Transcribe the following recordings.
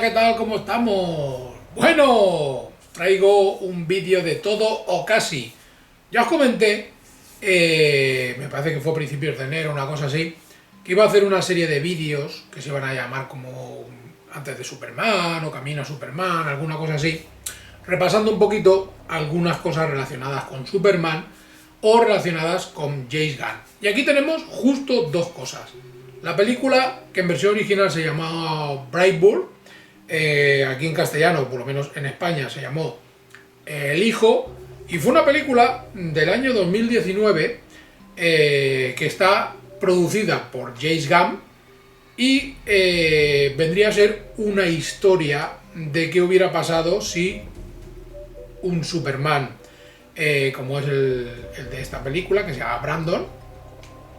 Hola, ¿qué tal? ¿Cómo estamos? Bueno, traigo un vídeo de todo o casi. Ya os comenté, me parece que fue a principios de enero, una cosa así, que iba a hacer una serie de vídeos que se iban a llamar como Antes de Superman o Camino a Superman, alguna cosa así, repasando un poquito algunas cosas relacionadas con Superman o relacionadas con James Gunn. Y aquí tenemos justo dos cosas. La película, que en versión original se llamaba Brightburn, aquí en castellano, por lo menos en España, se llamó El Hijo, y fue una película del año 2019 que está producida por James Gunn y vendría a ser una historia de qué hubiera pasado si un Superman, como es el de esta película, que se llama Brandon,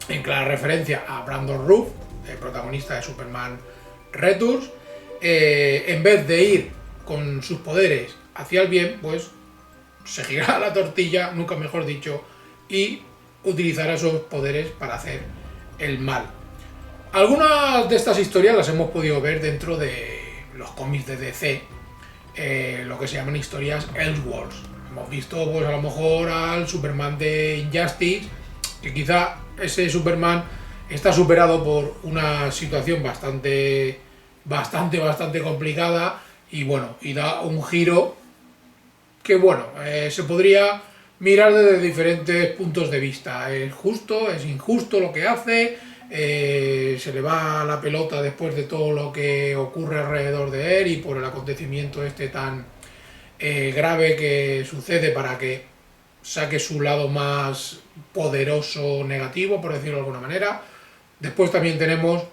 en clara referencia a Brandon Routh, el protagonista de Superman Returns, en vez de ir con sus poderes hacia el bien, pues se girará la tortilla, nunca mejor dicho, y utilizará esos poderes para hacer el mal. Algunas de estas historias las hemos podido ver dentro de los cómics de DC, lo que se llaman historias Elseworlds. Hemos visto pues a lo mejor al Superman de Injustice, que quizá ese Superman está superado por una situación bastante complicada y bueno, y da un giro que bueno, se podría mirar desde diferentes puntos de vista. Es justo, es injusto lo que hace, se le va la pelota después de todo lo que ocurre alrededor de él y por el acontecimiento este tan grave que sucede para que saque su lado más poderoso negativo, por decirlo de alguna manera. Después también tenemos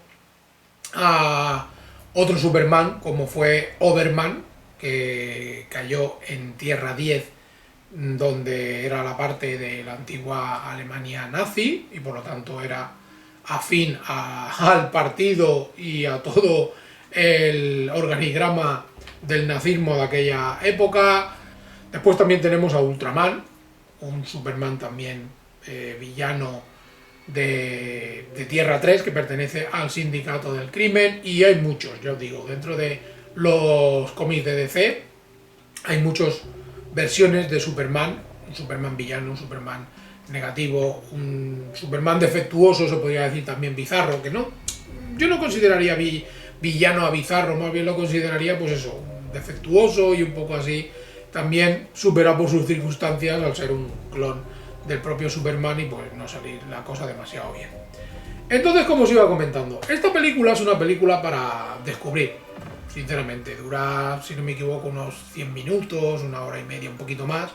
a otro Superman, como fue Overman, que cayó en Tierra 10, donde era la parte de la antigua Alemania nazi, y por lo tanto era afín al partido y a todo el organigrama del nazismo de aquella época. Después también tenemos a Ultraman, un Superman también villano de Tierra 3, que pertenece al Sindicato del Crimen, y hay muchos, ya os digo, dentro de los cómics de DC hay muchas versiones de Superman, un Superman villano, un Superman negativo, un Superman defectuoso, se podría decir también bizarro, que no, yo no consideraría villano a bizarro, más bien lo consideraría pues eso, defectuoso y un poco así, también superado por sus circunstancias al ser un clon del propio Superman y pues no salir la cosa demasiado bien. Entonces, como os iba comentando, esta película es una película para descubrir, sinceramente. Dura, si no me equivoco, unos 100 minutos, una hora y media, un poquito más.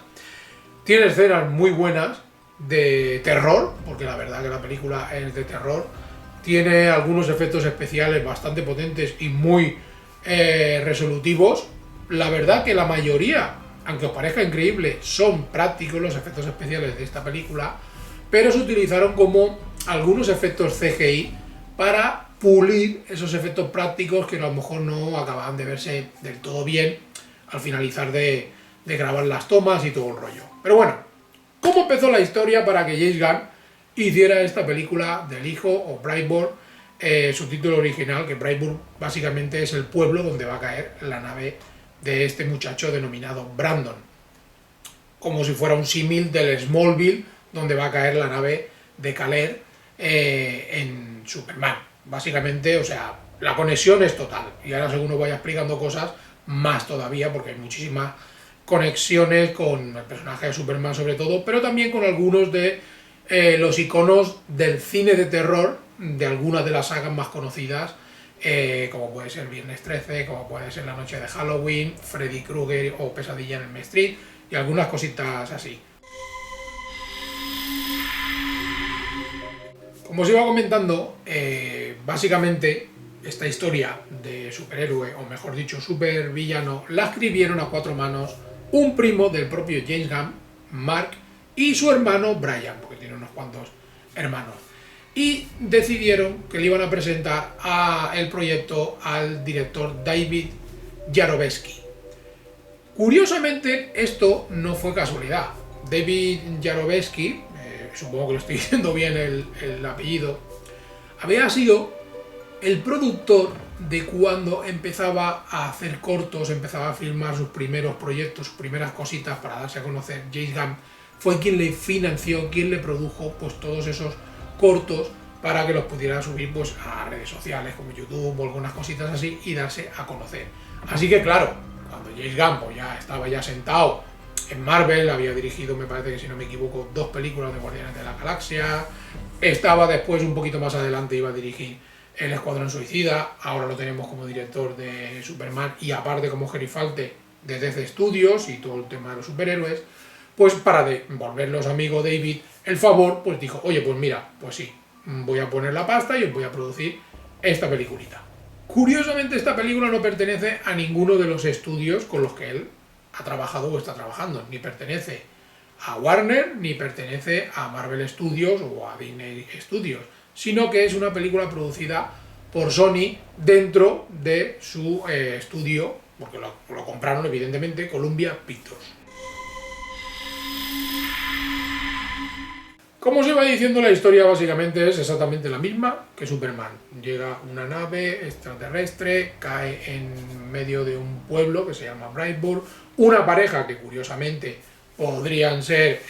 Tiene escenas muy buenas de terror, porque la verdad que la película es de terror. Tiene algunos efectos especiales bastante potentes y muy resolutivos. La verdad que la mayoría, aunque os parezca increíble, son prácticos los efectos especiales de esta película, pero se utilizaron como algunos efectos CGI para pulir esos efectos prácticos que a lo mejor no acababan de verse del todo bien al finalizar de grabar las tomas y todo el rollo. Pero bueno, ¿cómo empezó la historia para que James Gunn hiciera esta película del Hijo o Brightburn? Su título original, que Brightburn básicamente es el pueblo donde va a caer la nave de este muchacho denominado Brandon, como si fuera un símil del Smallville donde va a caer la nave de Kal-El en Superman. Básicamente, o sea, la conexión es total, y ahora según os vaya explicando cosas, más todavía, porque hay muchísimas conexiones con el personaje de Superman sobre todo, pero también con algunos de los iconos del cine de terror de algunas de las sagas más conocidas, como puede ser Viernes 13, como puede ser La Noche de Halloween, Freddy Krueger o Pesadilla en Elm Street, y algunas cositas así. Como os iba comentando, básicamente esta historia de superhéroe, o mejor dicho, supervillano, la escribieron a cuatro manos un primo del propio James Gunn, Mark, y su hermano Brian, porque tiene unos cuantos hermanos. Y decidieron que le iban a presentar el proyecto al director David Yarovesky. Curiosamente, esto no fue casualidad. David Yarovesky, supongo que lo estoy diciendo bien el apellido, había sido el productor de cuando empezaba a hacer cortos, empezaba a filmar sus primeros proyectos, sus primeras cositas para darse a conocer. James Gunn fue quien le financió, quien le produjo pues todos esos cortos para que los pudiera subir pues a redes sociales como YouTube o algunas cositas así y darse a conocer. Así que claro, cuando James Gunn pues, ya estaba ya sentado en Marvel, había dirigido, me parece que si no me equivoco, 2 películas de Guardianes de la Galaxia, estaba después un poquito más adelante, iba a dirigir El Escuadrón Suicida, ahora lo tenemos como director de Superman y aparte como gerifalte de DC Studios y todo el tema de los superhéroes, pues para devolverlos amigo David el favor, pues dijo, oye, pues mira, pues sí, voy a poner la pasta y os voy a producir esta peliculita. Curiosamente esta película no pertenece a ninguno de los estudios con los que él ha trabajado o está trabajando, ni pertenece a Warner, ni pertenece a Marvel Studios o a Disney Studios, sino que es una película producida por Sony dentro de su estudio, porque lo compraron evidentemente Columbia Pictures. Como os iba diciendo, la historia básicamente es exactamente la misma que Superman. Llega una nave extraterrestre, cae en medio de un pueblo que se llama Brightburn, una pareja que curiosamente podrían ser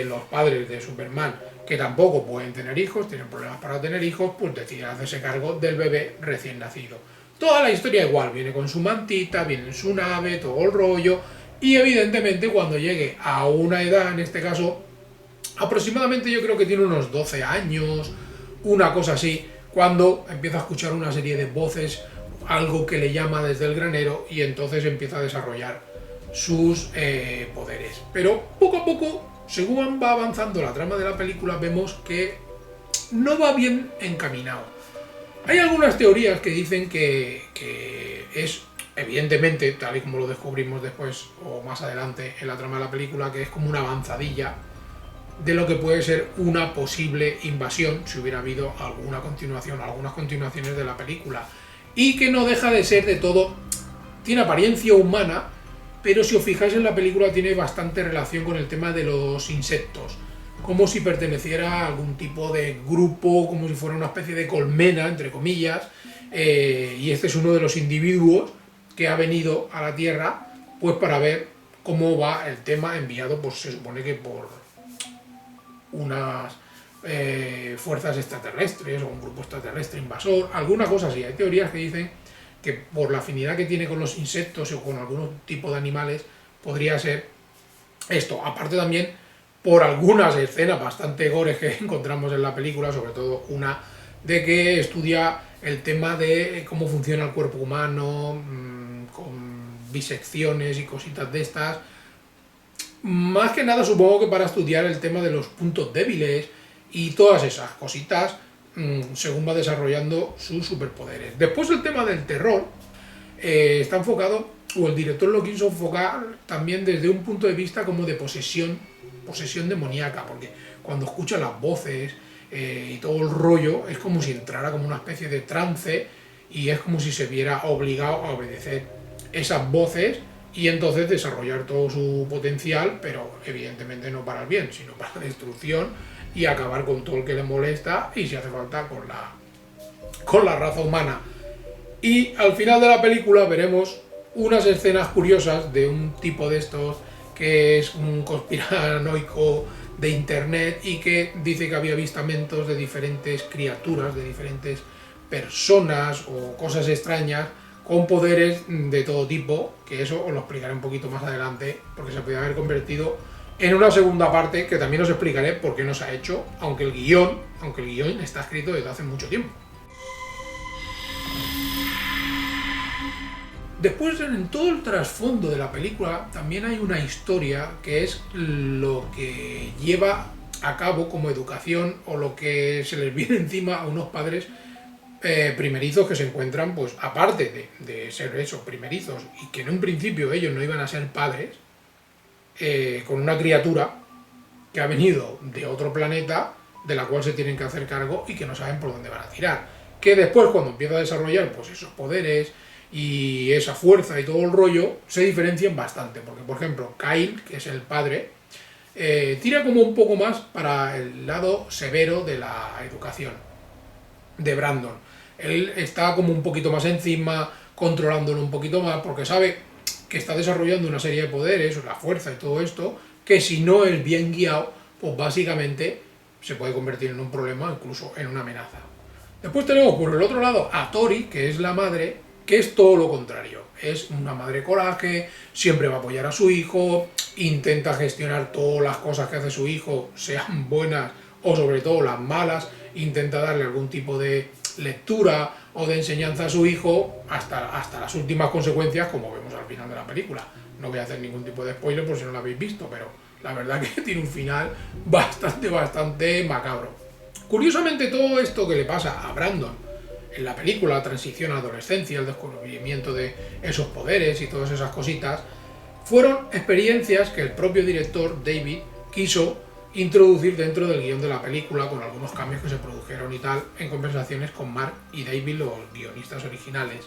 los padres de Superman, que tampoco pueden tener hijos, tienen problemas para tener hijos, pues deciden hacerse cargo del bebé recién nacido. Toda la historia igual, viene con su mantita, viene en su nave, todo el rollo, y evidentemente cuando llegue a una edad, en este caso, aproximadamente yo creo que tiene unos 12 años, una cosa así, cuando empieza a escuchar una serie de voces, algo que le llama desde el granero, y entonces empieza a desarrollar sus poderes. Pero poco a poco, según va avanzando la trama de la película, vemos que no va bien encaminado. Hay algunas teorías que dicen que es, evidentemente, tal y como lo descubrimos después o más adelante en la trama de la película, que es como una avanzadilla de lo que puede ser una posible invasión, si hubiera habido alguna continuación, algunas continuaciones de la película. Y que no deja de ser de todo, tiene apariencia humana, pero si os fijáis en la película tiene bastante relación con el tema de los insectos, como si perteneciera a algún tipo de grupo, como si fuera una especie de colmena, entre comillas, y este es uno de los individuos que ha venido a la Tierra pues para ver cómo va el tema, enviado pues se supone que por unas fuerzas extraterrestres o un grupo extraterrestre invasor, alguna cosa así. Hay teorías que dicen que por la afinidad que tiene con los insectos o con algún tipo de animales podría ser esto. Aparte también por algunas escenas bastante gores que encontramos en la película, sobre todo una de que estudia el tema de cómo funciona el cuerpo humano, con bisecciones y cositas de estas. Más que nada supongo que para estudiar el tema de los puntos débiles y todas esas cositas según va desarrollando sus superpoderes. Después el tema del terror está enfocado, o el director lo quiso enfocar también desde un punto de vista como de posesión demoníaca, porque cuando escucha las voces y todo el rollo es como si entrara como una especie de trance y es como si se viera obligado a obedecer esas voces y entonces desarrollar todo su potencial, pero evidentemente no para el bien, sino para la destrucción y acabar con todo el que le molesta y si hace falta con la raza humana. Y al final de la película veremos unas escenas curiosas de un tipo de estos que es un conspiranoico de internet y que dice que había avistamientos de diferentes criaturas, de diferentes personas o cosas extrañas con poderes de todo tipo, que eso os lo explicaré un poquito más adelante, porque se podría haber convertido en una segunda parte, que también os explicaré por qué no se ha hecho, aunque el guión está escrito desde hace mucho tiempo. Después, en todo el trasfondo de la película, también hay una historia que es lo que lleva a cabo como educación o lo que se les viene encima a unos padres primerizos que se encuentran, pues aparte de ser eso, primerizos, y que en un principio ellos no iban a ser padres, con una criatura que ha venido de otro planeta, de la cual se tienen que hacer cargo y que no saben por dónde van a tirar. Que después, cuando empieza a desarrollar pues esos poderes y esa fuerza y todo el rollo, se diferencian bastante, porque por ejemplo, Kyle, que es el padre, tira como un poco más para el lado severo de la educación de Brandon. él está como un poquito más encima, controlándolo un poquito más, porque sabe que está desarrollando una serie de poderes, la fuerza y todo esto, que si no es bien guiado, pues básicamente se puede convertir en un problema, incluso en una amenaza. Después tenemos por el otro lado a Tori, que es la madre, que es todo lo contrario. Es una madre coraje, siempre va a apoyar a su hijo, intenta gestionar todas las cosas que hace su hijo, sean buenas o sobre todo las malas, intenta darle algún tipo de lectura o de enseñanza a su hijo hasta las últimas consecuencias, como vemos al final de la película. No voy a hacer ningún tipo de spoiler por si no lo habéis visto, pero la verdad que tiene un final bastante macabro. Curiosamente, todo esto que le pasa a Brandon en la película, la transición a la adolescencia, el descubrimiento de esos poderes y todas esas cositas, fueron experiencias que el propio director David quiso introducir dentro del guión de la película, con algunos cambios que se produjeron y tal, en conversaciones con Mark y David, los guionistas originales.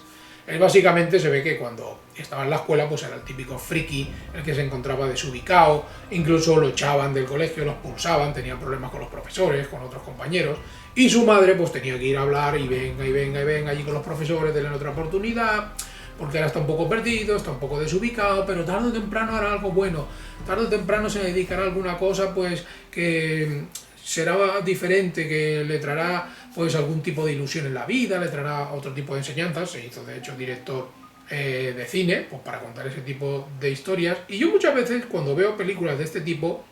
Él básicamente se ve que cuando estaba en la escuela pues era el típico friki, el que se encontraba desubicado, incluso lo echaban del colegio, los pulsaban, tenían problemas con los profesores, con otros compañeros, y su madre pues tenía que ir a hablar y venga allí con los profesores, denle otra oportunidad, porque ahora está un poco perdido, está un poco desubicado, pero tarde o temprano hará algo bueno, tarde o temprano se dedicará a alguna cosa pues que será diferente, que le traerá pues algún tipo de ilusión en la vida, le traerá otro tipo de enseñanzas. Se hizo de hecho director de cine pues para contar ese tipo de historias, y yo muchas veces cuando veo películas de este tipo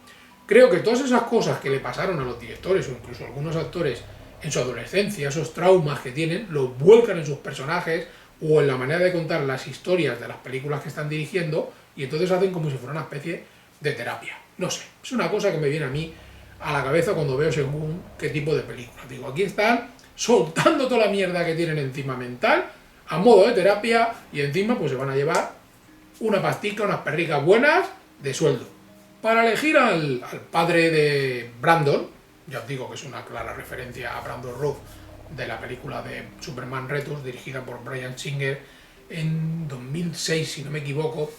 creo que todas esas cosas que le pasaron a los directores o incluso a algunos actores en su adolescencia, esos traumas que tienen, los vuelcan en sus personajes o en la manera de contar las historias de las películas que están dirigiendo, y entonces hacen como si fuera una especie de terapia. No sé, es una cosa que me viene a mí a la cabeza cuando veo según qué tipo de películas. Digo, aquí están soltando toda la mierda que tienen encima mental a modo de terapia, y encima pues se van a llevar una pastica, unas perricas buenas de sueldo. Para elegir al padre de Brandon, ya os digo que es una clara referencia a Brandon Routh de la película de Superman Returns, dirigida por Bryan Singer en 2006, si no me equivoco,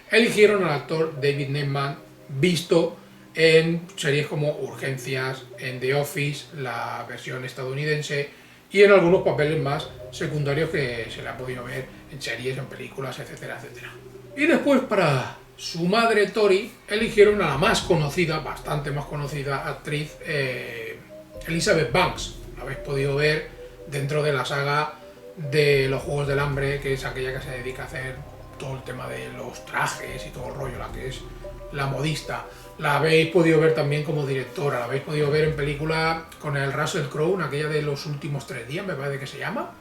eligieron al actor David Neiman, visto en series como Urgencias, en The Office, la versión estadounidense, y en algunos papeles más secundarios que se le ha podido ver en series, en películas, etcétera, etcétera. Y después, para su madre Tori, eligieron a la más conocida, bastante más conocida actriz, Elizabeth Banks. La habéis podido ver dentro de la saga de los Juegos del Hambre, que es aquella que se dedica a hacer todo el tema de los trajes y todo el rollo, la que es la modista. La habéis podido ver también como directora, la habéis podido ver en película con el Russell Crowe, aquella de Los últimos 3 días, me parece que se llama,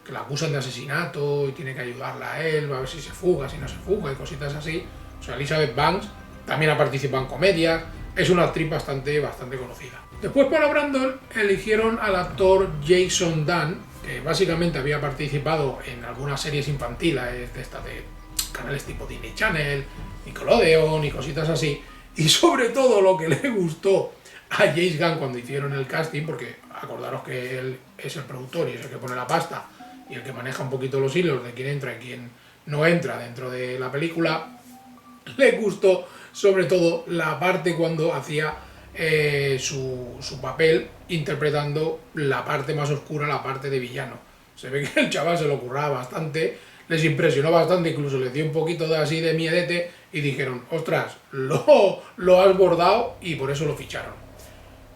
que la acusan de asesinato y tiene que ayudarla a él, a ver si se fuga, si no se fuga y cositas así. O sea, Elizabeth Banks también ha participado en comedias, es una actriz bastante conocida. Después, para Brandon eligieron al actor Jason Dunn, que básicamente había participado en algunas series infantiles de estas de canales tipo Disney Channel, Nickelodeon y cositas así. Y sobre todo lo que le gustó a James Gunn cuando hicieron el casting, porque acordaros que él es el productor y es el que pone la pasta y el que maneja un poquito los hilos de quién entra y quién no entra dentro de la película, le gustó sobre todo la parte cuando hacía su papel interpretando la parte más oscura, la parte de villano. Se ve que el chaval se lo curraba bastante, les impresionó bastante, incluso les dio un poquito de así de miedete y dijeron, ostras, lo has bordado, y por eso lo ficharon.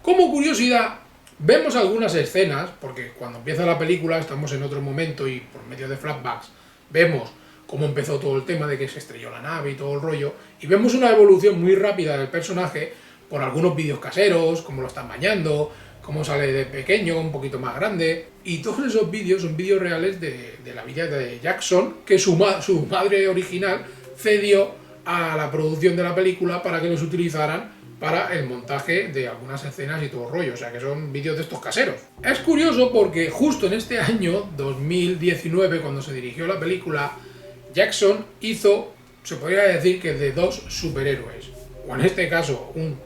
Como curiosidad, vemos algunas escenas, porque cuando empieza la película estamos en otro momento y por medio de flashbacks vemos cómo empezó todo el tema de que se estrelló la nave y todo el rollo, y vemos una evolución muy rápida del personaje por algunos vídeos caseros, cómo lo están bañando, cómo sale de pequeño, un poquito más grande, y todos esos vídeos son vídeos reales de la vida de Jackson, que su madre original cedió a la producción de la película para que los utilizaran para el montaje de algunas escenas y todo el rollo, o sea que son vídeos de estos caseros. Es curioso porque justo en este año, 2019, cuando se dirigió la película, Jackson hizo, se podría decir que de dos superhéroes, o en este caso un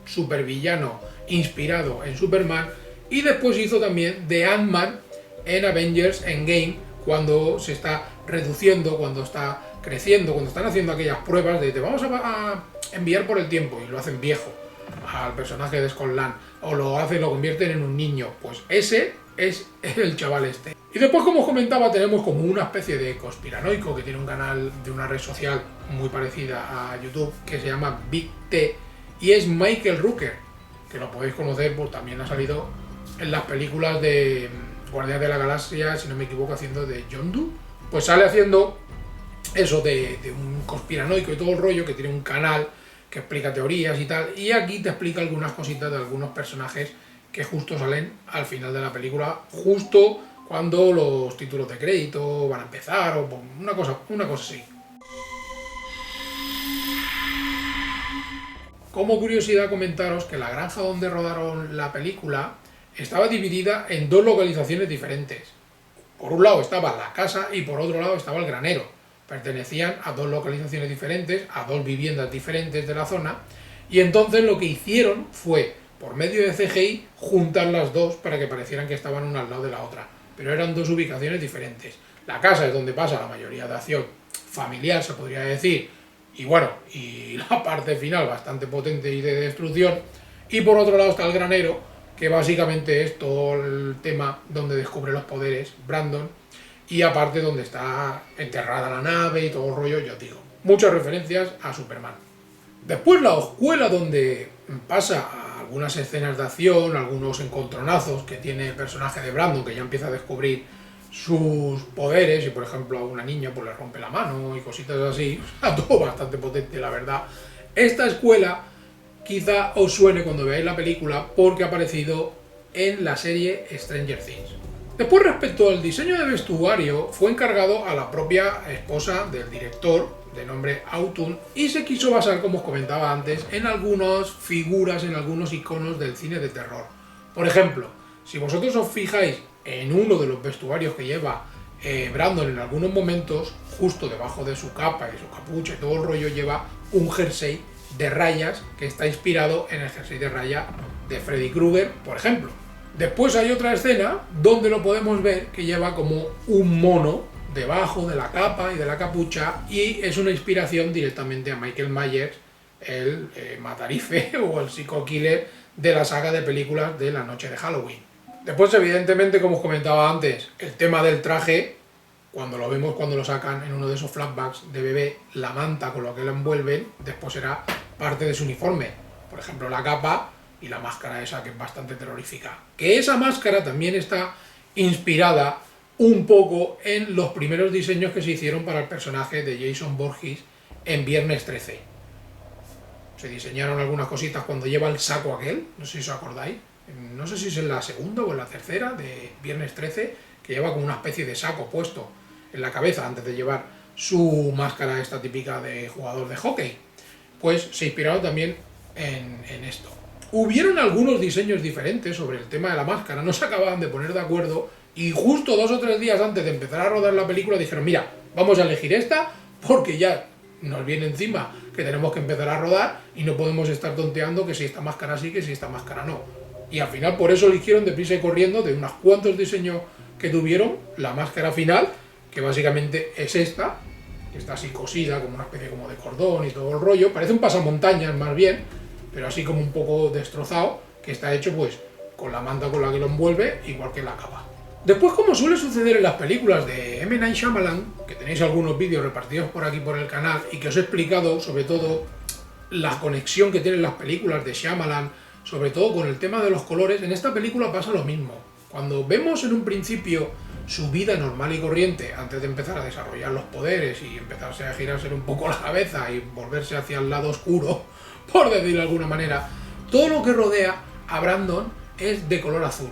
supervillano inspirado en Superman, y después hizo también de Ant-Man en Avengers Endgame, cuando se está reduciendo, cuando está creciendo, cuando están haciendo aquellas pruebas de te vamos a enviar por el tiempo y lo hacen viejo al personaje de Scott Lang, o lo convierten en un niño. Pues ese es el chaval este. Y después, como os comentaba, tenemos como una especie de conspiranoico que tiene un canal de una red social muy parecida a YouTube que se llama Big T, y es Michael Rooker, que lo podéis conocer, pues también ha salido en las películas de Guardianes de la Galaxia, si no me equivoco, haciendo de Yondu. Pues sale haciendo eso de un conspiranoico y todo el rollo, que tiene un canal que explica teorías y tal, y aquí te explica algunas cositas de algunos personajes que justo salen al final de la película, justo cuando los títulos de crédito van a empezar, o una cosa así. Como curiosidad, comentaros que la granja donde rodaron la película estaba dividida en dos localizaciones diferentes. Por un lado estaba la casa y por otro lado estaba el granero. Pertenecían a dos localizaciones diferentes, a dos viviendas diferentes de la zona, y entonces lo que hicieron fue, por medio de CGI, juntar las dos para que parecieran que estaban una al lado de la otra. Pero eran dos ubicaciones diferentes. La casa es donde pasa la mayoría de acción familiar, se podría decir, y bueno, y la parte final bastante potente y de destrucción. Y por otro lado está el granero, que básicamente es todo el tema donde descubre los poderes Brandon, y aparte donde está enterrada la nave y todo el rollo, yo digo. Muchas referencias a Superman. Después la escuela donde pasa algunas escenas de acción, algunos encontronazos que tiene el personaje de Brandon, que ya empieza a descubrir sus poderes, y por ejemplo a una niña pues le rompe la mano y cositas así. Todo bastante potente, la verdad. Esta escuela quizá os suene cuando veáis la película porque ha aparecido en la serie Stranger Things. Después, respecto al diseño de vestuario, fue encargado a la propia esposa del director, de nombre Autun, y se quiso basar, como os comentaba antes, en algunas figuras, en algunos iconos del cine de terror. Por ejemplo, si vosotros os fijáis en uno de los vestuarios que lleva Brandon en algunos momentos, justo debajo de su capa y su capucha y todo el rollo, lleva un jersey de rayas que está inspirado en el jersey de raya de Freddy Krueger, por ejemplo. Después hay otra escena donde lo podemos ver que lleva como un mono debajo de la capa y de la capucha, y es una inspiración directamente a Michael Myers, el matarife o el psico-killer de la saga de películas de la noche de Halloween. Después, evidentemente, como os comentaba antes, el tema del traje, cuando lo vemos cuando lo sacan en uno de esos flashbacks de bebé, la manta con lo que lo envuelven, después será parte de su uniforme. Por ejemplo, la capa y la máscara esa, que es bastante terrorífica. Que esa máscara también está inspirada un poco en los primeros diseños que se hicieron para el personaje de Jason Voorhees en Viernes 13. Se diseñaron algunas cositas cuando lleva el saco aquel, no sé si os acordáis, no sé si es en la segunda o en la tercera de Viernes 13, que lleva como una especie de saco puesto en la cabeza antes de llevar su máscara esta típica de jugador de hockey. Pues se inspiraron también en esto. Hubieron algunos diseños diferentes sobre el tema de la máscara, no se acababan de poner de acuerdo, y justo 2 o 3 días antes de empezar a rodar la película dijeron: mira, vamos a elegir esta porque ya nos viene encima que tenemos que empezar a rodar y no podemos estar tonteando que si esta máscara sí, que si esta máscara no. Y al final por eso eligieron deprisa y corriendo, de unos cuantos diseños que tuvieron, la máscara final, que básicamente es esta, que está así cosida como una especie como de cordón y todo el rollo, parece un pasamontañas más bien, pero así como un poco destrozado, que está hecho pues con la manta con la que lo envuelve, igual que la capa. Después, como suele suceder en las películas de M. Night Shyamalan, que tenéis algunos vídeos repartidos por aquí por el canal y que os he explicado sobre todo la conexión que tienen las películas de Shyamalan, sobre todo con el tema de los colores, en esta película pasa lo mismo. Cuando vemos en un principio su vida normal y corriente, antes de empezar a desarrollar los poderes y empezarse a girarse un poco la cabeza y volverse hacia el lado oscuro, por decirlo de alguna manera, todo lo que rodea a Brandon es de color azul.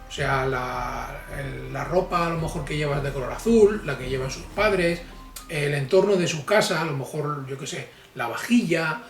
O sea, la ropa a lo mejor que lleva es de color azul, la que llevan sus padres, el entorno de su casa, a lo mejor, yo qué sé, la vajilla,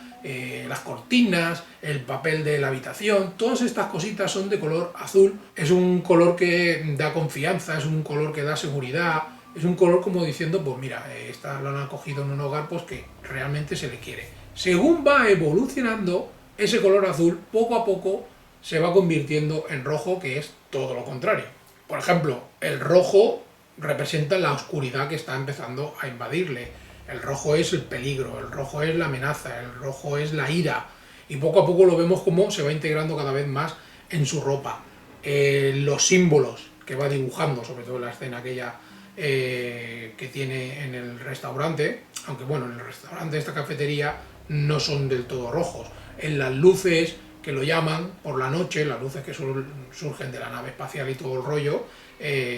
las cortinas, el papel de la habitación, todas estas cositas son de color azul. Es un color que da confianza, es un color que da seguridad, es un color como diciendo, pues mira, esta la han cogido en un hogar pues que realmente se le quiere. Según va evolucionando, ese color azul poco a poco se va convirtiendo en rojo, que es todo lo contrario. Por ejemplo, el rojo representa la oscuridad que está empezando a invadirle. El rojo es el peligro, el rojo es la amenaza, el rojo es la ira. Y poco a poco lo vemos como se va integrando cada vez más en su ropa. Los símbolos que va dibujando, sobre todo la escena aquella que tiene en el restaurante, aunque bueno, en el restaurante, esta cafetería, no son del todo rojos. En las luces que lo llaman por la noche, las luces que surgen de la nave espacial y todo el rollo,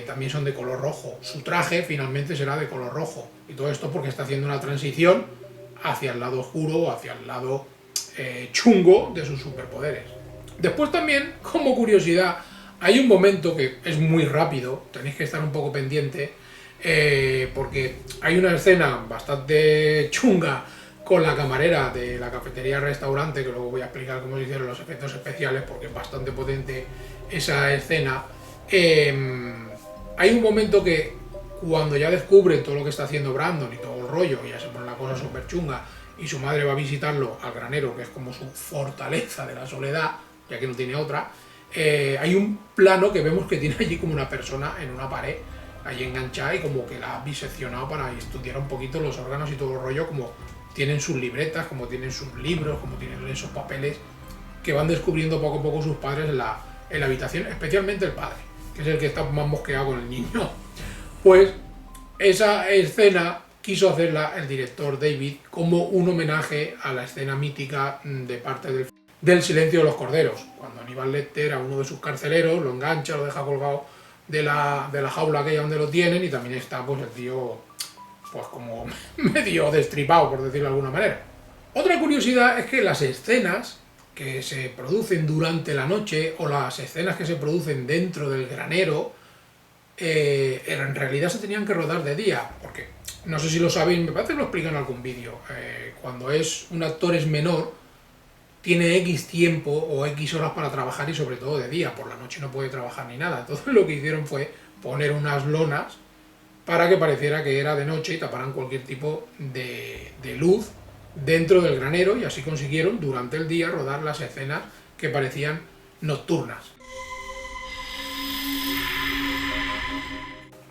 también son de color rojo. Su traje finalmente será de color rojo. Y todo esto porque está haciendo una transición hacia el lado oscuro, hacia el lado chungo de sus superpoderes. Después también, como curiosidad, hay un momento que es muy rápido, tenéis que estar un poco pendiente, porque hay una escena bastante chunga con la camarera de la cafetería restaurante, que luego voy a explicar cómo se hicieron los efectos especiales, porque es bastante potente esa escena. Hay un momento que cuando ya descubren todo lo que está haciendo Brandon y todo el rollo, y ya se pone la cosa súper chunga, y su madre va a visitarlo al granero, que es como su fortaleza de la soledad, ya que no tiene otra, hay un plano que vemos que tiene allí como una persona en una pared, allí enganchada, y como que la ha biseccionado para estudiar un poquito los órganos y todo el rollo, como tienen sus libretas, como tienen sus libros, como tienen esos papeles que van descubriendo poco a poco sus padres en la habitación, especialmente el padre, que es el que está más mosqueado con el niño. Pues esa escena quiso hacerla el director David como un homenaje a la escena mítica de parte del Silencio de los Corderos, cuando Aníbal Lecter a uno de sus carceleros lo engancha, lo deja colgado de la jaula aquella donde lo tienen, y también está pues el tío pues como medio destripado, por decirlo de alguna manera. Otra curiosidad es que las escenas que se producen durante la noche, o las escenas que se producen dentro del granero, en realidad se tenían que rodar de día, porque no sé si lo saben, me parece que lo explican en algún vídeo, cuando un actor es menor, tiene X tiempo o X horas para trabajar, y sobre todo de día, por la noche no puede trabajar ni nada. Entonces lo que hicieron fue poner unas lonas para que pareciera que era de noche y taparan cualquier tipo de luz dentro del granero, y así consiguieron durante el día rodar las escenas que parecían nocturnas.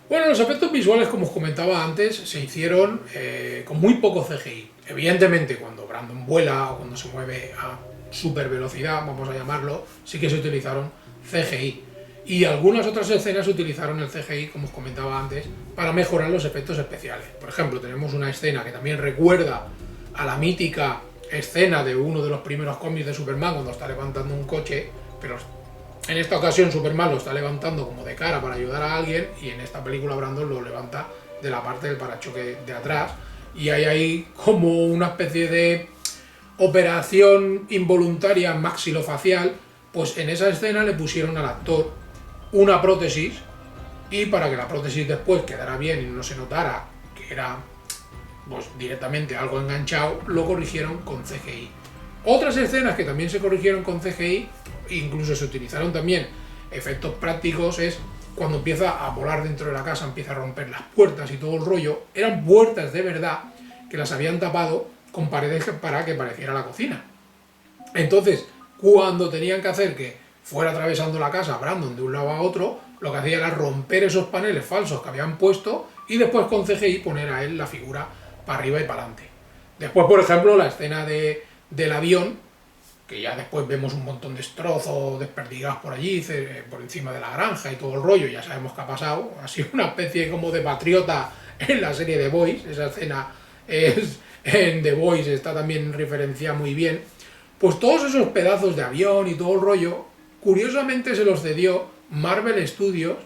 Bueno, los efectos visuales, como os comentaba antes, se hicieron con muy poco CGI. Evidentemente, cuando Brandon vuela o cuando se mueve a super velocidad, vamos a llamarlo, sí que se utilizaron CGI. Y algunas otras escenas utilizaron el CGI, como os comentaba antes, para mejorar los efectos especiales. Por ejemplo, tenemos una escena que también recuerda a la mítica escena de uno de los primeros cómics de Superman, cuando está levantando un coche, pero en esta ocasión Superman lo está levantando como de cara para ayudar a alguien, y en esta película Brandon lo levanta de la parte del parachoque de atrás, y hay ahí como una especie de operación involuntaria maxilofacial. Pues en esa escena le pusieron al actor una prótesis, y para que la prótesis después quedara bien y no se notara que era pues directamente algo enganchado, lo corrigieron con CGI. Otras escenas que también se corrigieron con CGI, incluso se utilizaron también efectos prácticos, es cuando empieza a volar dentro de la casa, empieza a romper las puertas y todo el rollo. Eran puertas de verdad que las habían tapado con paredes para que pareciera la cocina. Entonces, cuando tenían que hacer que fuera atravesando la casa Brandon de un lado a otro, lo que hacía era romper esos paneles falsos que habían puesto, y después con CGI poner a él la figura para arriba y para adelante. Después, por ejemplo, la escena del avión, que ya después vemos un montón de destrozos desperdigados por allí, por encima de la granja y todo el rollo, ya sabemos qué ha pasado. Ha sido una especie como de Patriota en la serie The Boys. Esa escena en The Boys está también referenciada muy bien. Pues todos esos pedazos de avión y todo el rollo, curiosamente se los cedió Marvel Studios.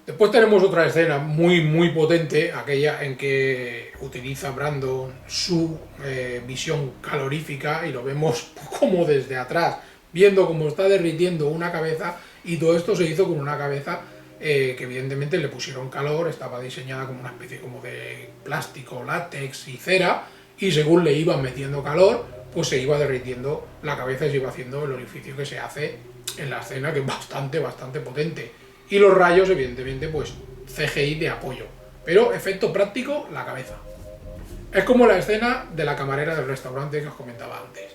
Después tenemos otra escena muy potente, aquella en que utiliza Brandon su visión calorífica, y lo vemos como desde atrás, viendo cómo está derritiendo una cabeza, y todo esto se hizo con una cabeza que evidentemente le pusieron calor, estaba diseñada como una especie como de plástico, látex y cera, y según le iban metiendo calor, pues se iba derritiendo la cabeza y se iba haciendo el orificio que se hace en la escena, que es bastante potente. Y los rayos, evidentemente, pues CGI de apoyo. Pero efecto práctico, la cabeza. Es como la escena de la camarera del restaurante que os comentaba antes.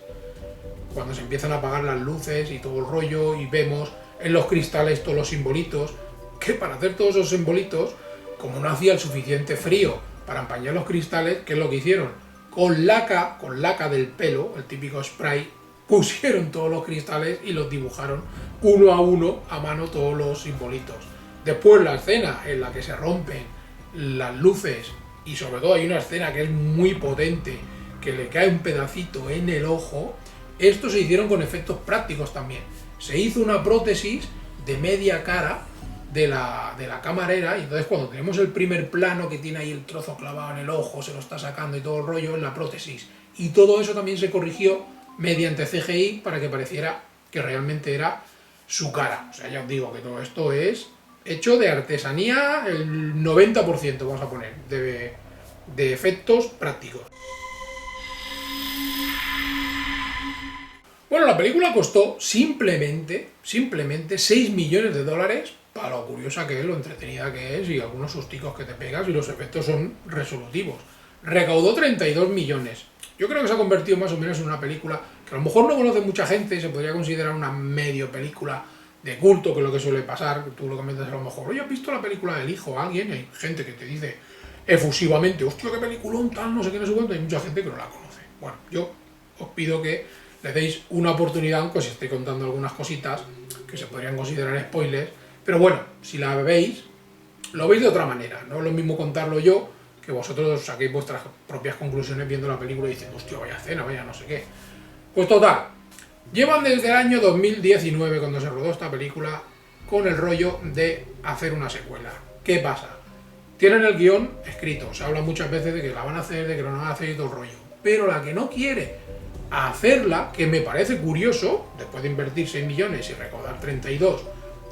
Cuando se empiezan a apagar las luces y todo el rollo, y vemos en los cristales todos los simbolitos, que para hacer todos esos simbolitos, como no hacía el suficiente frío para empañar los cristales, ¿qué es lo que hicieron? Con laca del pelo, el típico spray, pusieron todos los cristales y los dibujaron uno a uno a mano, todos los simbolitos. Después la escena en la que se rompen las luces y sobre todo hay una escena que es muy potente, que le cae un pedacito en el ojo. Esto se hicieron con efectos prácticos también. Se hizo una prótesis de media cara de la camarera y entonces cuando tenemos el primer plano que tiene ahí el trozo clavado en el ojo, se lo está sacando y todo el rollo, en la prótesis. Y todo eso también se corrigió mediante CGI para que pareciera que realmente era su cara. O sea, ya os digo que todo esto es hecho de artesanía, el 90% vamos a poner, de efectos prácticos. Bueno, la película costó simplemente 6 millones de dólares, para lo curiosa que es, lo entretenida que es y algunos susticos que te pegas y los efectos son resolutivos. Recaudó 32 millones. Yo creo que se ha convertido más o menos en una película que a lo mejor no conoce mucha gente, se podría considerar una medio película de culto, que es lo que suele pasar. Tú lo comentas a lo mejor, oye, ¿has visto la película del hijo? Alguien, hay gente que te dice efusivamente, hostia, qué peliculón, tal, no sé qué, no sé cuánto, hay mucha gente que no la conoce. Bueno, yo os pido que le deis una oportunidad, aunque os estoy contando algunas cositas que se podrían considerar spoilers, pero bueno, si la veis, lo veis de otra manera, no es lo mismo contarlo yo, que vosotros saquéis vuestras propias conclusiones viendo la película y diciendo, hostia, vaya escena, vaya no sé qué. Pues total, llevan desde el año 2019, cuando se rodó esta película, con el rollo de hacer una secuela. ¿Qué pasa? Tienen el guión escrito, se habla muchas veces de que la van a hacer, de que no la van a hacer y todo el rollo, pero la que no quiere hacerla, que me parece curioso, después de invertir 6 millones y recaudar 32,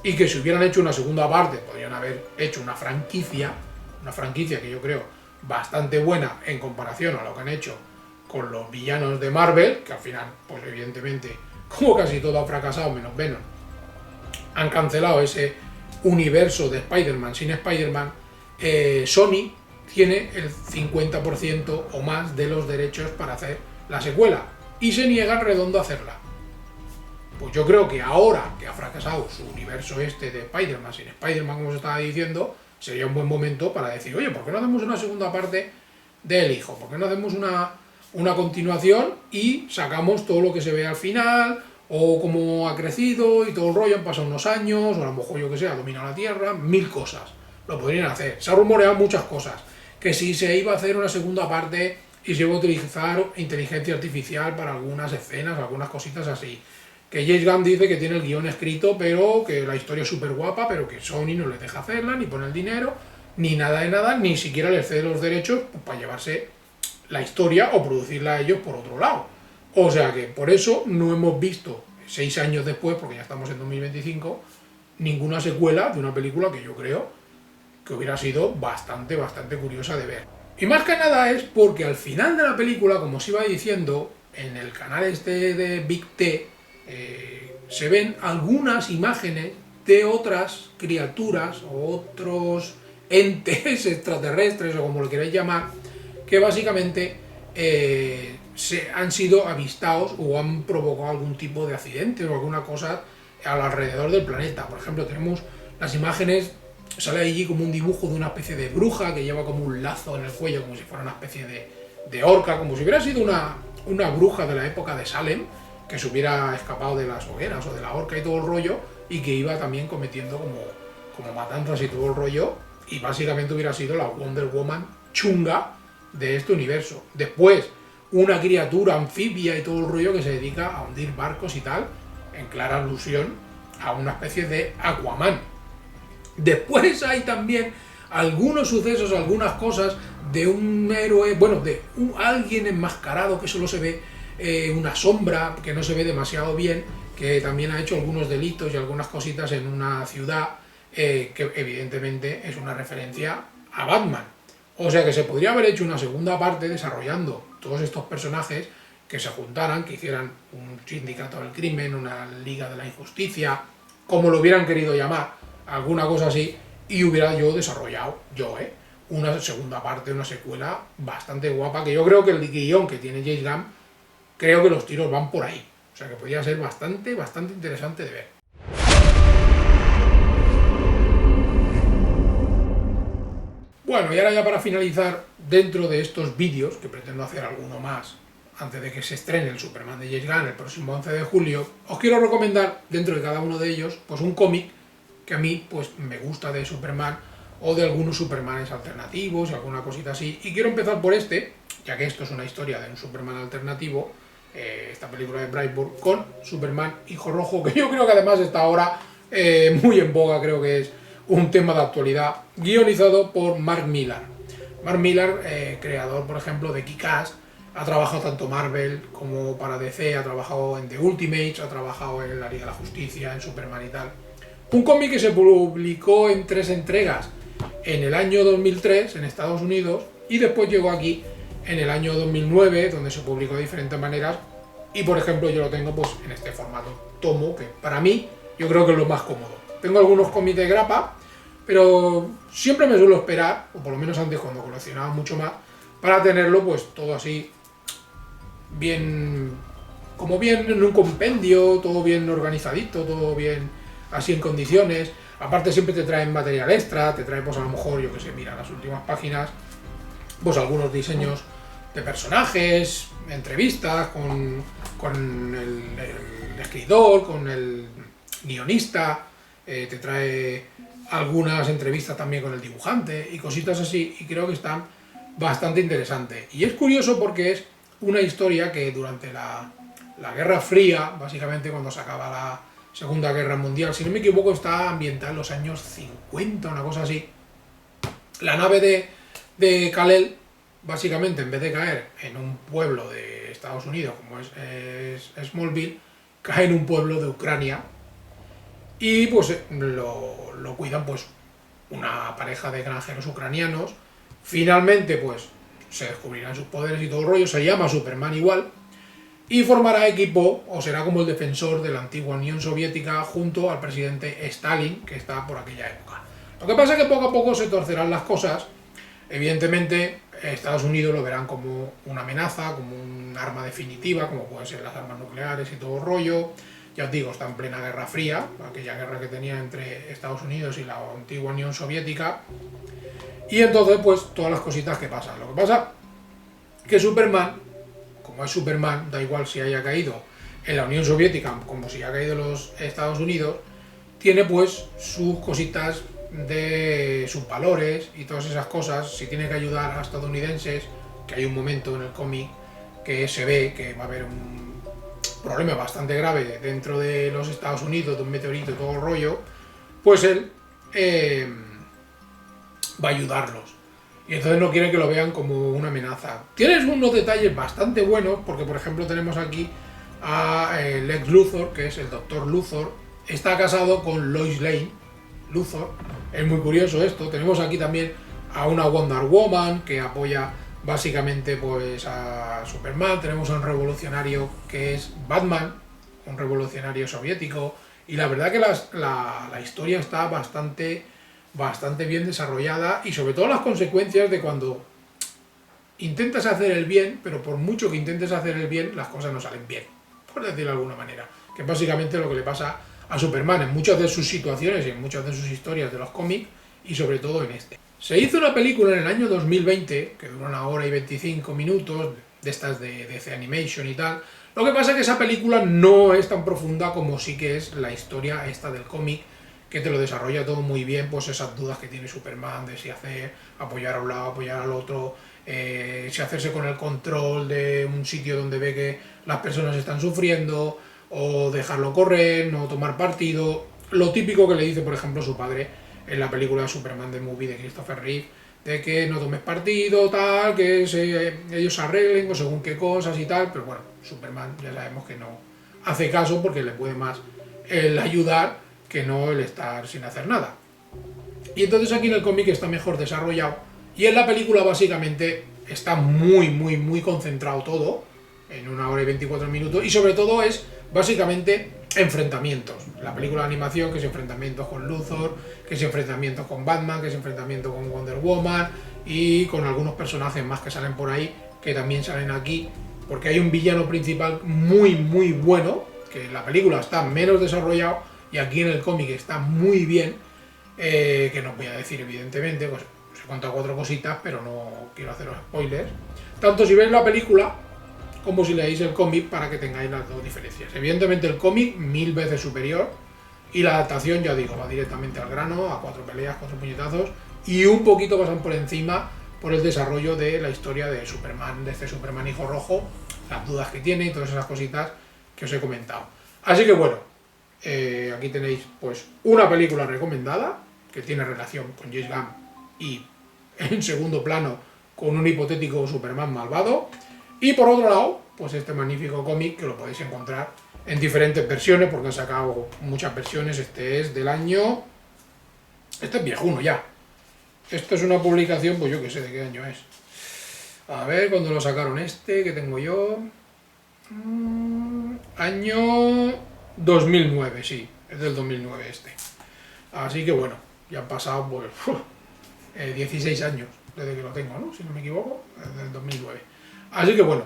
y que si hubieran hecho una segunda parte, podrían haber hecho una franquicia que yo creo bastante buena en comparación a lo que han hecho con los villanos de Marvel, que al final, pues evidentemente, como casi todo ha fracasado, menos Venom, han cancelado ese universo de Spider-Man sin Spider-Man. Sony tiene el 50% o más de los derechos para hacer la secuela y se niegan redondo a hacerla. Pues yo creo que ahora que ha fracasado su universo este de Spider-Man sin Spider-Man, como se estaba diciendo, sería un buen momento para decir, oye, ¿por qué no hacemos una segunda parte del hijo? ¿Por qué no hacemos una continuación y sacamos todo lo que se ve al final, o cómo ha crecido y todo el rollo, han pasado unos años, o a lo mejor yo que sé, ha dominado la Tierra, 1000 cosas. Lo podrían hacer. Se ha rumoreado muchas cosas. Que si se iba a hacer una segunda parte y se iba a utilizar inteligencia artificial para algunas escenas, algunas cositas así. Que James Gunn dice que tiene el guión escrito, pero que la historia es súper guapa, pero que Sony no les deja hacerla, ni pone el dinero, ni nada de nada, ni siquiera les cede los derechos pues, para llevarse la historia o producirla a ellos por otro lado. O sea que por eso no hemos visto, 6 años después, porque ya estamos en 2025, ninguna secuela de una película que yo creo que hubiera sido bastante curiosa de ver. Y más que nada es porque al final de la película, como os iba diciendo, en el canal este de Big T, se ven algunas imágenes de otras criaturas o otros entes extraterrestres o como lo queráis llamar, que básicamente se han sido avistados o han provocado algún tipo de accidente o alguna cosa alrededor del planeta. Por ejemplo, tenemos las imágenes, sale allí como un dibujo de una especie de bruja que lleva como un lazo en el cuello, como si fuera una especie de orca, como si hubiera sido una bruja de la época de Salem, que se hubiera escapado de las hogueras o de la horca y todo el rollo, y que iba también cometiendo como matanzas y todo el rollo, y básicamente hubiera sido la Wonder Woman chunga de este universo. Después, una criatura anfibia y todo el rollo que se dedica a hundir barcos y tal, en clara alusión a una especie de Aquaman. Después hay también algunos sucesos, algunas cosas de un héroe, bueno, de alguien enmascarado que solo se ve una sombra, que no se ve demasiado bien, que también ha hecho algunos delitos y algunas cositas en una ciudad que evidentemente es una referencia a Batman. O sea que se podría haber hecho una segunda parte desarrollando todos estos personajes que se juntaran, que hicieran un sindicato del crimen, una liga de la injusticia, como lo hubieran querido llamar, alguna cosa así, y hubiera yo desarrollado, una segunda parte, una secuela bastante guapa, que yo creo que el guión que tiene James Gunn, creo que los tiros van por ahí. O sea que podría ser bastante interesante de ver. Bueno, y ahora ya para finalizar, dentro de estos vídeos, que pretendo hacer alguno más antes de que se estrene el Superman de James Gunn el próximo 11 de julio, os quiero recomendar, dentro de cada uno de ellos, pues un cómic que a mí pues me gusta de Superman o de algunos Supermanes alternativos y alguna cosita así. Y quiero empezar por este, ya que esto es una historia de un Superman alternativo, esta película de Brightburn, con Superman Hijo Rojo, que yo creo que además está ahora muy en boga, creo que es un tema de actualidad, guionizado por Mark Millar. Mark Millar, creador, por ejemplo, de Kick-Ass, ha trabajado tanto Marvel como para DC, ha trabajado en The Ultimates, ha trabajado en la Liga de la Justicia, en Superman y tal. Un cómic que se publicó en 3 entregas en el año 2003 en Estados Unidos y después llegó aquí en el año 2009, donde se publicó de diferentes maneras. Y por ejemplo yo lo tengo pues en este formato tomo, que para mí yo creo que es lo más cómodo. Tengo algunos cómics de grapa, pero siempre me suelo esperar, o por lo menos antes cuando coleccionaba mucho más, para tenerlo pues todo así bien, como bien en un compendio, todo bien organizadito, todo bien así en condiciones. Aparte siempre te traen material extra, te traen pues a lo mejor, yo que sé, mira, las últimas páginas, pues algunos diseños de personajes, entrevistas con el escritor, con el guionista, te trae algunas entrevistas también con el dibujante y cositas así, y creo que están bastante interesantes. Y es curioso porque es una historia que durante la Guerra Fría, básicamente cuando se acaba la Segunda Guerra Mundial, si no me equivoco está ambientada en los años 50, una cosa así. La nave de Kal-El, básicamente en vez de caer en un pueblo de Estados Unidos como es Smallville, cae en un pueblo de Ucrania y pues lo cuidan pues una pareja de granjeros ucranianos. Finalmente pues se descubrirán sus poderes y todo el rollo, se llama Superman igual, y formará equipo o será como el defensor de la antigua Unión Soviética junto al presidente Stalin, que está por aquella época. Lo que pasa es que poco a poco se torcerán las cosas. Evidentemente Estados Unidos lo verán como una amenaza, como un arma definitiva, como pueden ser las armas nucleares y todo el rollo. Ya os digo, está en plena Guerra Fría, aquella guerra que tenía entre Estados Unidos y la antigua Unión Soviética. Y entonces, pues, todas las cositas que pasan. Lo que pasa que Superman, como es Superman, da igual si haya caído en la Unión Soviética como si haya caído en los Estados Unidos, tiene pues sus cositas de sus valores y todas esas cosas. Si tiene que ayudar a estadounidenses, que hay un momento en el cómic que se ve que va a haber un problema bastante grave dentro de los Estados Unidos, de un meteorito y todo el rollo, pues él va a ayudarlos. Y entonces no quieren que lo vean como una amenaza. Tienes unos detalles bastante buenos, porque por ejemplo tenemos aquí a Lex Luthor, que es el Doctor Luthor. Está casado con Lois Lane Luthor. Es muy curioso esto. Tenemos aquí también a una Wonder Woman que apoya básicamente pues a Superman. Tenemos a un revolucionario que es Batman, un revolucionario soviético. Y la verdad que la historia está bastante bien desarrollada, y sobre todo las consecuencias de cuando intentas hacer el bien, pero por mucho que intentes hacer el bien, las cosas no salen bien, por decirlo de alguna manera. Que es básicamente lo que le pasa a Superman en muchas de sus situaciones y en muchas de sus historias de los cómics, y sobre todo en este. Se hizo una película en el año 2020, que duró 1 hora y 25 minutos, de estas de DC Animation y tal. Lo que pasa es que esa película no es tan profunda como sí que es la historia esta del cómic, que te lo desarrolla todo muy bien, pues esas dudas que tiene Superman de si hacer, apoyar a un lado, apoyar al otro, si hacerse con el control de un sitio donde ve que las personas están sufriendo, o dejarlo correr, no tomar partido. Lo típico que le dice, por ejemplo, su padre en la película de Superman The Movie de Christopher Reeve, de que no tomes partido, tal, que ellos se arreglen o según qué cosas y tal, pero bueno, Superman ya sabemos que no hace caso porque le puede más el ayudar que no el estar sin hacer nada. Y entonces aquí en el cómic está mejor desarrollado, y en la película básicamente está muy concentrado todo en 1 hora y 24 minutos, y sobre todo es básicamente enfrentamientos. La película de animación, que es enfrentamientos con Luthor, que es enfrentamientos con Batman, que es enfrentamiento con Wonder Woman y con algunos personajes más que salen por ahí, que también salen aquí, porque hay un villano principal muy bueno, que en la película está menos desarrollado y aquí en el cómic está muy bien, que no voy a decir evidentemente, pues os he contado 4 cositas, pero no quiero haceros spoilers, tanto si veis la película como si leéis el cómic, para que tengáis las dos diferencias. Evidentemente el cómic 1000 veces superior, Y la adaptación, ya digo, va directamente al grano, a 4 peleas, 4 puñetazos, y un poquito pasan por encima por el desarrollo de la historia de Superman, de este Superman hijo rojo, las dudas que tiene y todas esas cositas que os he comentado. Así que bueno, aquí tenéis pues una película recomendada, que tiene relación con James Gunn y en segundo plano con un hipotético Superman malvado. Y por otro lado, pues este magnífico cómic que lo podéis encontrar en diferentes versiones, porque han sacado muchas versiones. Este es del año... Este es viejuno ya. Esto es una publicación, pues yo que sé de qué año es. A ver, cuando lo sacaron este, que tengo yo... Año 2009, sí, es del 2009 este. Así que bueno, ya han pasado pues 16 años desde que lo tengo, ¿no? Si no me equivoco, desde el 2009. Así que bueno,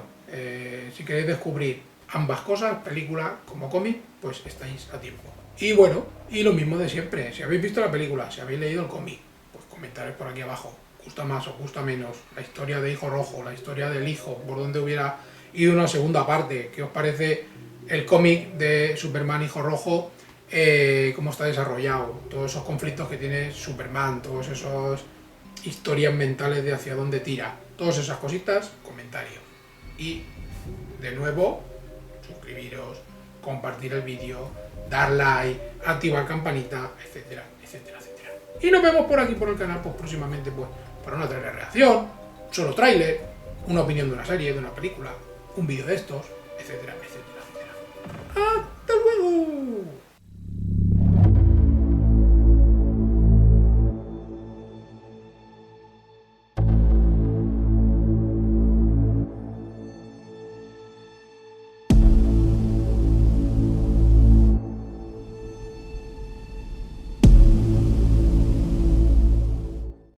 si queréis descubrir ambas cosas, película como cómic, pues estáis a tiempo. Y bueno, y lo mismo de siempre, si habéis visto la película, si habéis leído el cómic, pues comentarios por aquí abajo. Gusta más o gusta menos la historia de Hijo Rojo, la historia del hijo, por donde hubiera ido una segunda parte. ¿Qué os parece el cómic de Superman Hijo Rojo? Cómo está desarrollado, todos esos conflictos que tiene Superman, todas esas historias mentales de hacia dónde tira, todas esas cositas, comentario. Y de nuevo, suscribiros, compartir el vídeo, dar like, activar campanita, etcétera, etcétera, etcétera. Y nos vemos por aquí por el canal pues próximamente pues para una trailer reacción, solo tráiler, una opinión de una serie, de una película, un vídeo de estos, etcétera, etcétera, etcétera. ¡Hasta luego!